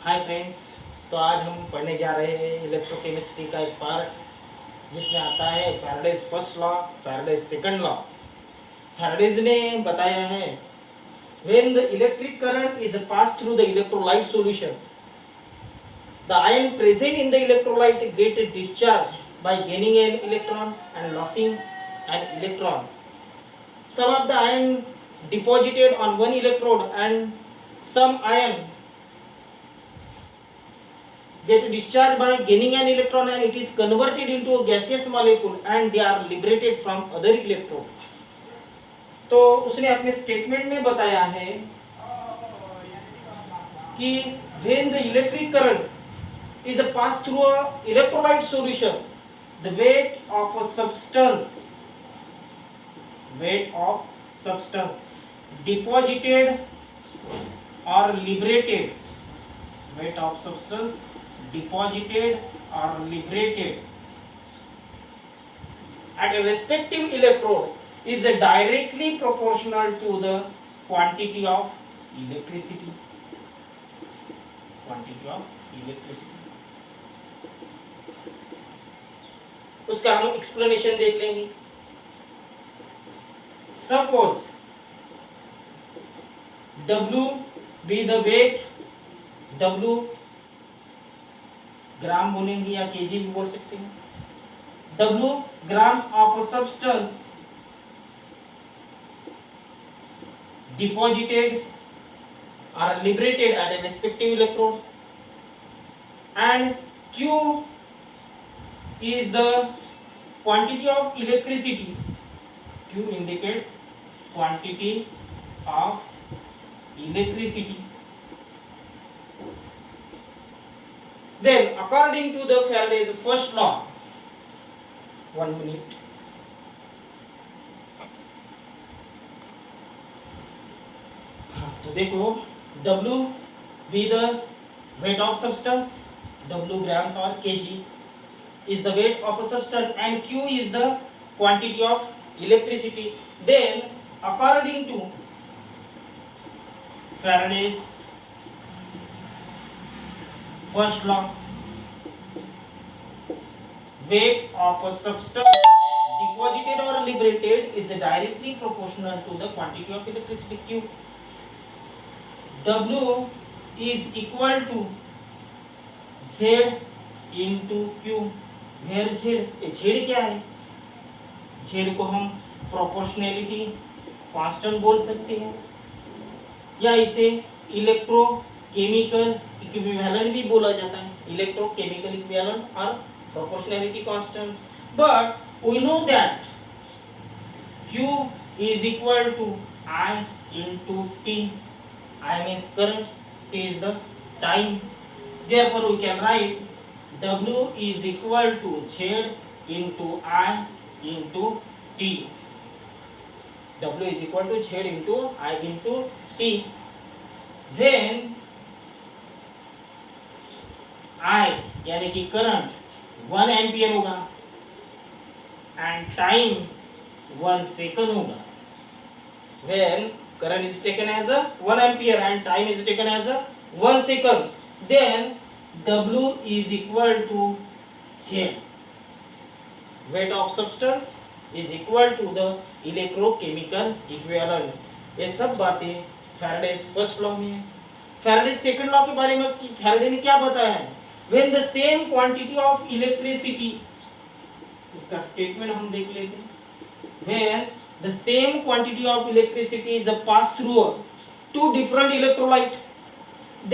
Hi friends. तो आज हम पढ़ने जा रहे हैं इलेक्ट्रोकेमिस्ट्री का एक पार्ट जिसमें आता है Faraday's first law, Faraday's second law. Faraday's ने बताया है when the electric current is pass through the electrolyte solution, the ion present in the electrolyte get discharge by gaining an electron and losing an electron. Some of the ion deposited on one electrode and some ion get discharged by gaining an electron and it is converted into a gaseous molecule and they are liberated from other electrode. तो उसने अपने statement में बताया है कि when the electric current is passed through a electrolyte solution, the weight of substance deposited or liberated, weight of substance deposited or liberated at a respective electrode is directly proportional to the quantity of electricity. उसका हम explanation देख लेंगे. Suppose W be the weight, W ग्राम बोलेंगे या KG भी बोल सकते हैं. W grams of a substance deposited or liberated at a respective electrode, and Q is the quantity of electricity. Q indicates quantity of electricity. Then according to the Faraday's first law, 1 minute. तो देखो, W be the weight of substance, W grams or kg is the weight of a substance and Q is the quantity of electricity. Then according to Faraday's first law, weight of a substance deposited or liberated is directly proportional to the quantity of electricity Q. W is equal to Z into Q, where Z क्या है? Z को हम proportionality constant बोल सकते हैं या इसे electrochemical equivalent भी बोला जाता है. इलेक्ट्रोकेमिकल इक्विवेलेंट और proportionality constant. But we know that Q is equal to I into T. I means current, T is the time. Therefore we can write W is equal to Z into I into T. W is equal to Z into I into T. When I यानी कि current 1 ampere होगा and time 1 second होगा. When current is taken as a 1 ampere and time is taken as a 1 second, then W is equal to Z. Weight of substance is equal to the electrochemical equivalent. ये सब बातें Faraday's first law में है. Faraday's second law के बारे में Faraday ने क्या बताया है? When the same quantity of electricity, इसका स्टेटमेंट हम देख लेते हैं. When the same quantity of electricity is passed through two different electrolyte,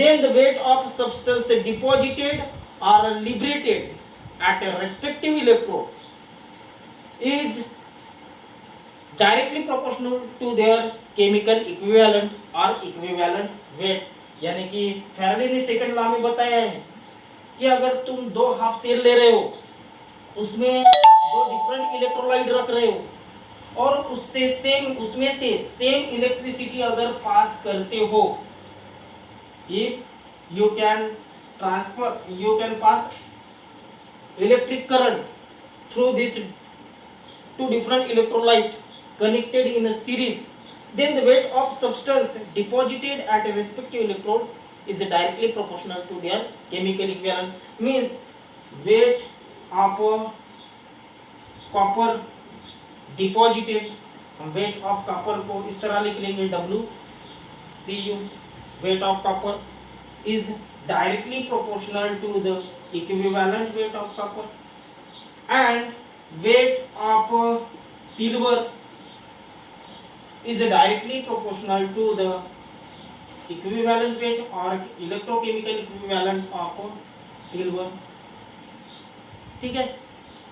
then the weight of substance deposited or liberated at a respective electrode is directly proportional to their chemical equivalent or equivalent weight. यानी कि Faraday ने second law में बताया है कि अगर तुम दो हाफ सेल ले रहे हो, उसमें दो डिफरेंट इलेक्ट्रोलाइट रख रहे हो और उसमें से सेम इलेक्ट्रिसिटी अगर पास करते हो, if you can pass electric current through these two different electrolyte connected in a series, then the weight of substance deposited at a respective electrode is directly proportional to their chemical equivalent. Means weight of copper deposited, हम weight of copper को इस तरह लिख लेंगे WCU, weight of copper is directly proportional to the equivalent weight of copper, and weight of silver is directly proportional to the equivalent weight or electrochemical equivalent of silver. ठीक है,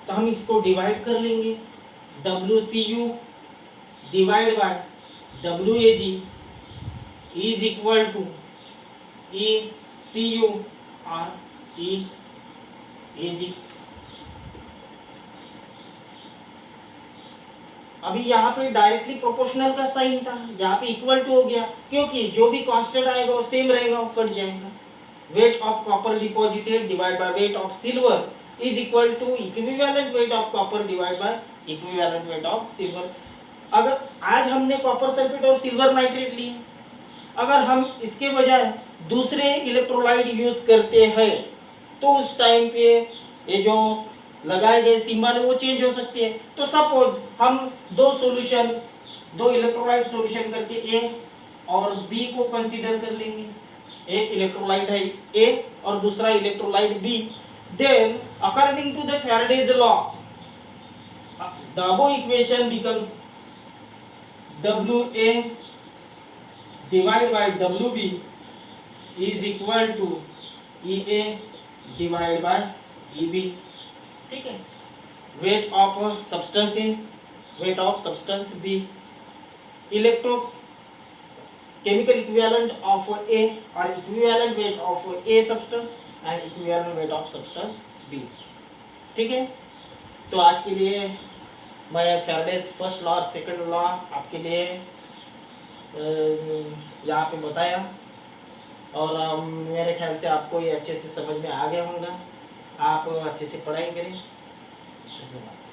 तो हम इसको डिवाइड कर लेंगे. WCU divide by WAG is equal to ECU और EAG. अभी यहाँ पे डायरेक्टली प्रोपोर्शनल का साइन था, यहाँ पे इक्वल टू हो गया, क्योंकि जो भी कांस्टेंट आएगा वो सेम रहेगा, वो कट जाएगा. Weight of copper deposited divide by weight of silver is equal to equivalent weight of copper divide by equivalent weight of silver. अगर आज हमने कॉपर सल्फेट और सिल्वर नाइट्रेट लिए, अगर हम इसके बजाय दूसरे इलेक्ट्रोलाइट यूज करते हैं तो उस टाइम पे ये जो लगाए गए सिंबल है वो चेंज हो सकती है. तो सपोज हम दो इलेक्ट्रोलाइट सॉल्यूशन करके ए और बी को कंसीडर कर लेंगे. एक इलेक्ट्रोलाइट है ए और दूसरा electrolyte B. Then according to the Faraday's law the above equation becomes WA divided by WB is equal to EA divided by EB. ठीक है, weight of substance A, weight of substance B, electrochemical equivalent of A और equivalent weight of a substance and equivalent weight of substance B. ठीक है, तो आज के लिए मैं फैराडेज फर्स्ट लॉ और सेकंड लॉ आपके लिए यहाँ पे बताया, और मेरे ख्याल से आपको ये अच्छे से समझ में आ गया होगा. आप अच्छे से पढ़ाई करें. धन्यवाद.